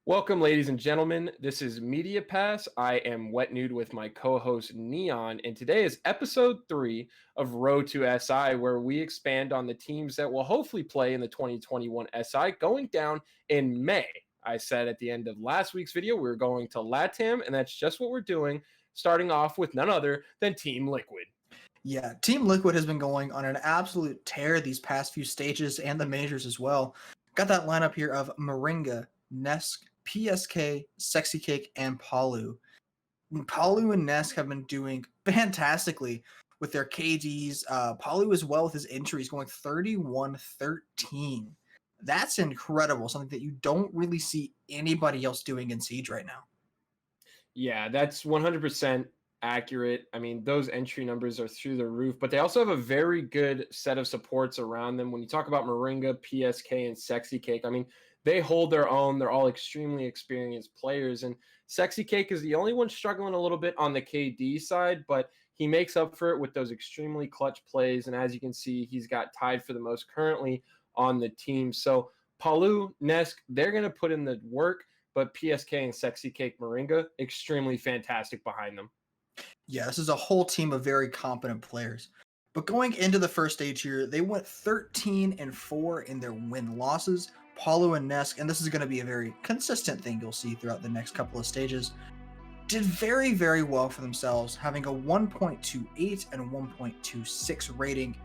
Welcome, ladies and gentlemen. This is Media Pass. I am Wet Nude with my co-host Neon, and today is episode 3 of Road to SI, where we expand on the teams that will hopefully play in the 2021 SI going down in May. I said at the end of last week's video we were going to LATAM, and that's just what we're doing, starting off with none other than Team Liquid. Yeah, Team Liquid has been going on an absolute tear these past few stages and the majors as well. Got that lineup here of Moringa, Nesk, PSK, Sexy Cake, and Palu. Palu and Nesk have been doing fantastically with their KDs. Palu as well with his entries going 31-13. That's incredible, something that you don't really see anybody else doing in Siege right now. Yeah, that's 100% accurate. I mean, those entry numbers are through the roof, but they also have a very good set of supports around them. When you talk about Moringa, PSK, and Sexy Cake, I mean, they hold their own. They're all extremely experienced players, and Sexy Cake is the only one struggling a little bit on the KD side, but he makes up for it with those extremely clutch plays, and as you can see, he's got tied for the most currently on the team. So Palu, Nesk, they're going to put in the work, but PSK and Sexy Cake Moringa, extremely fantastic behind them. Yeah, this is a whole team of very competent players. But going into the first stage here, they went 13-4 in their win-losses. Palu and Nesk, and this is going to be a very consistent thing you'll see throughout the next couple of stages, did very, very well for themselves, having a 1.28 and 1.26 rating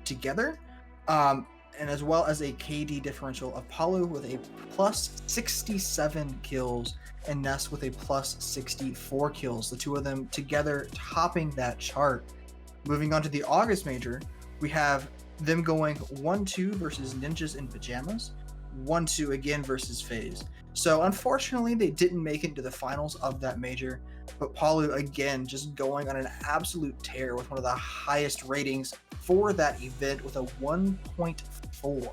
together, and as well as a KD differential of Palu with a plus 67 kills and Nesk with a plus 64 kills. The two of them together topping that chart. Moving on to the August major, we have them going 1-2 versus Ninjas in Pajamas, 1-2 again versus FaZe. So unfortunately, they didn't make it into the finals of that major, but Palu again just going on an absolute tear with one of the highest ratings for that event with a 1.4.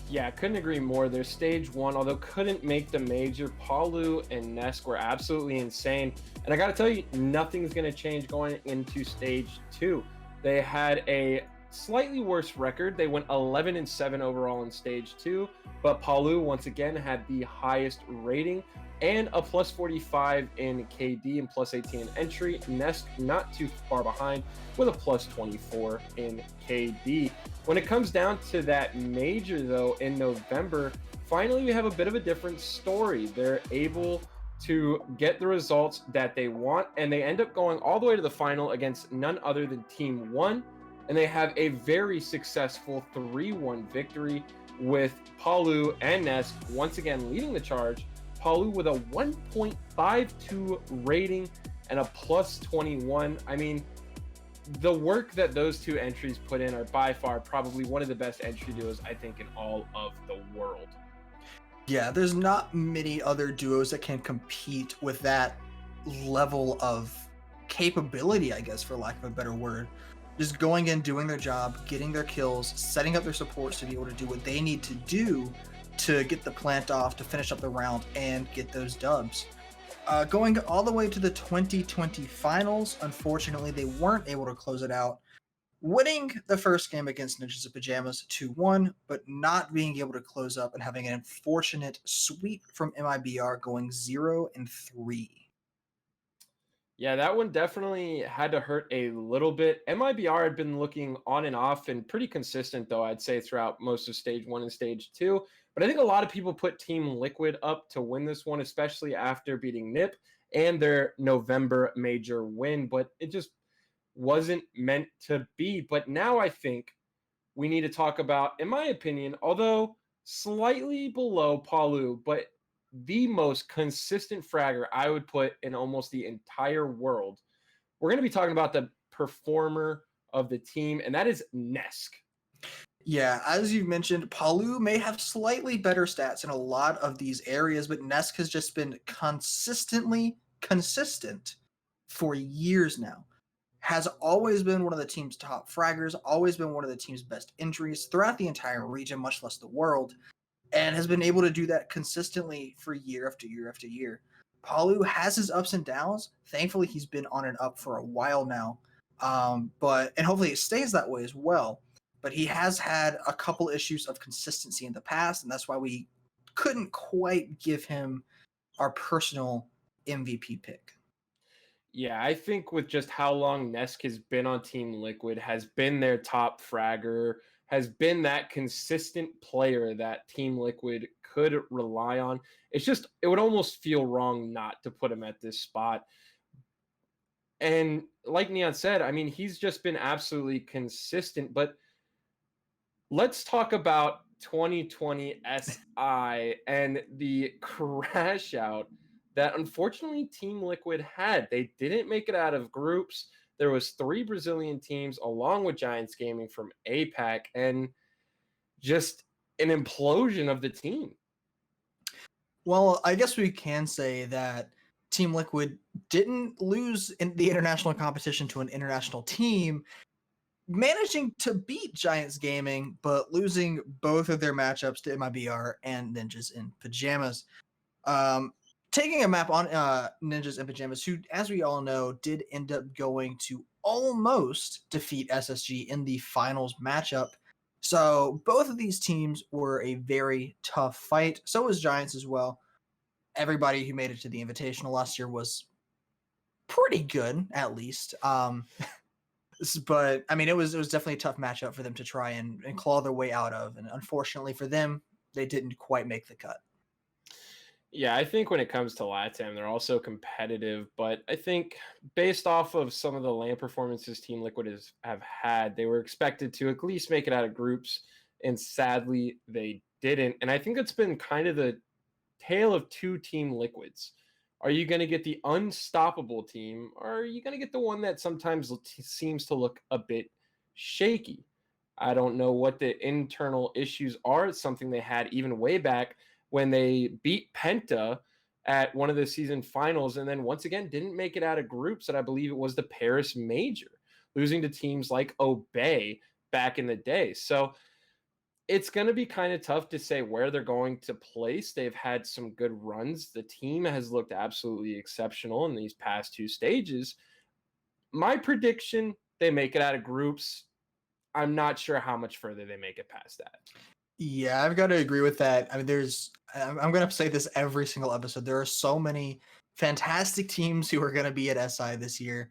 Yeah, couldn't agree more. Their stage 1, although couldn't make the major, Palu and Nesk were absolutely insane. And I got to tell you, nothing's going to change going into stage 2. They had a slightly worse record. They went 11-7 overall in stage 2, but Palu once again had the highest rating and a plus 45 in KD and plus 18 in entry. Nesk not too far behind with a plus 24 in KD. When it comes down to that major, though, in November, finally we have a bit of a different story. They're able to get the results that they want, and they end up going all the way to the final against none other than Team 1, and they have a very successful 3-1 victory with Palu and Nesk once again leading the charge. Palu with a 1.52 rating and a plus 21. I mean, the work that those two entries put in are by far probably one of the best entry duos, I think, in all of the world. Yeah, there's not many other duos that can compete with that level of capability, I guess, for lack of a better word. Just going in, doing their job, getting their kills, setting up their supports to be able to do what they need to do to get the plant off, to finish up the round, and get those dubs. Going all the way to the 2020 finals, unfortunately, they weren't able to close it out, winning the first game against Ninjas in Pajamas 2-1, but not being able to close up and having an unfortunate sweep from MIBR going 0-3. Yeah, that one definitely had to hurt a little bit. MIBR had been looking on and off and pretty consistent, though, I'd say, throughout most of stage 1 and stage 2. But I think a lot of people put Team Liquid up to win this one, especially after beating NIP and their November major win. But it just wasn't meant to be. But now I think we need to talk about, in my opinion, although slightly below Palu, but the most consistent fragger I would put in almost the entire world. We're going to be talking about the performer of the team, and that is Nesk. Yeah, as you mentioned, Palu may have slightly better stats in a lot of these areas, but Nesk has just been consistently consistent for years now. Has always been one of the team's top fraggers, always been one of the team's best entries throughout the entire region, much less the world, and has been able to do that consistently for year after year after year. Palu has his ups and downs. Thankfully, he's been on and up for a while now, and hopefully it stays that way as well. But he has had a couple issues of consistency in the past, and that's why we couldn't quite give him our personal MVP pick. Yeah, I think with just how long Nesk has been on Team Liquid, has been their top fragger, has been that consistent player that Team Liquid could rely on. It would almost feel wrong not to put him at this spot. And like Neon said, I mean, he's just been absolutely consistent. But let's talk about 2020 SI and the crash out that unfortunately Team Liquid had. They didn't make it out of groups. There was 3 Brazilian teams along with Giants Gaming from APAC, and just an implosion of the team. Well, I guess we can say that Team Liquid didn't lose in the international competition to an international team, managing to beat Giants Gaming, but losing both of their matchups to MIBR and Ninjas in Pajamas. Taking a map on Ninjas in Pajamas, who, as we all know, did end up going to almost defeat SSG in the finals matchup. So both of these teams were a very tough fight. So was Giants as well. Everybody who made it to the Invitational last year was pretty good, at least. But I mean, it was definitely a tough matchup for them to try and claw their way out of, and unfortunately for them, they didn't quite make the cut. Yeah, I think when it comes to LATAM, they're also competitive, but I think based off of some of the LAN performances Team Liquid have had, they were expected to at least make it out of groups, and sadly they didn't. And I think it's been kind of the tale of 2 Team Liquids. Are you going to get the unstoppable team, or are you going to get the one that sometimes seems to look a bit shaky? I don't know what the internal issues are. It's something they had even way back when they beat Penta at one of the season finals, and then once again didn't make it out of groups. And I believe it was the Paris Major, losing to teams like Obey back in the day. So it's going to be kind of tough to say where they're going to place. They've had some good runs. The team has looked absolutely exceptional in these past 2 stages. My prediction, they make it out of groups. I'm not sure how much further they make it past that. Yeah, I've got to agree with that. I mean, I'm going to say this every single episode. There are so many fantastic teams who are going to be at SI this year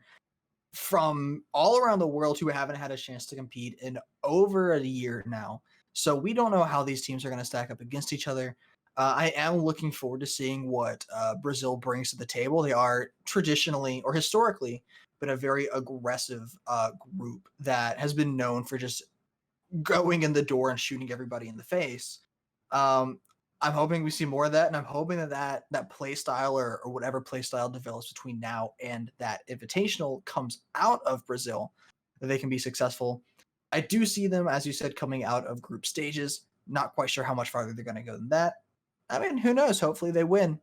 from all around the world who haven't had a chance to compete in over a year now. So we don't know how these teams are going to stack up against each other. I am looking forward to seeing what Brazil brings to the table. They are traditionally or historically been a very aggressive group that has been known for just going in the door and shooting everybody in the face. I'm hoping we see more of that, and I'm hoping that play style or whatever play style develops between now and that invitational comes out of Brazil, that they can be successful. I do see them, as you said, coming out of group stages. Not quite sure how much farther they're going to go than that. I mean, who knows? Hopefully they win.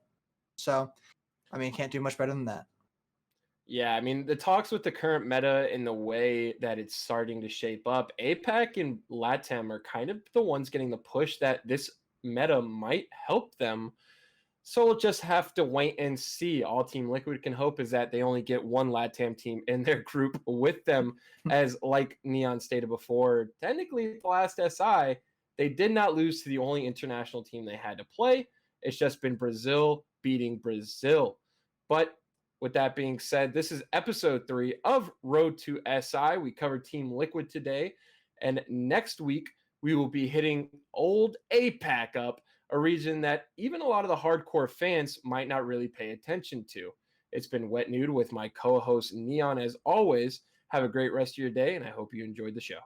So, I mean, can't do much better than that. Yeah, I mean, the talks with the current meta and the way that it's starting to shape up, APAC and LATAM are kind of the ones getting the push that this meta might help them. So we'll just have to wait and see. All Team Liquid can hope is that they only get one LATAM team in their group with them, as like Neon stated before. Technically, the last SI, they did not lose to the only international team they had to play. It's just been Brazil beating Brazil. But with that being said, this is episode 3 of Road to SI. We covered Team Liquid today, and next week we will be hitting old APAC up, a region that even a lot of the hardcore fans might not really pay attention to. It's been Wet Nude with my co-host Neon as always. Have a great rest of your day, and I hope you enjoyed the show.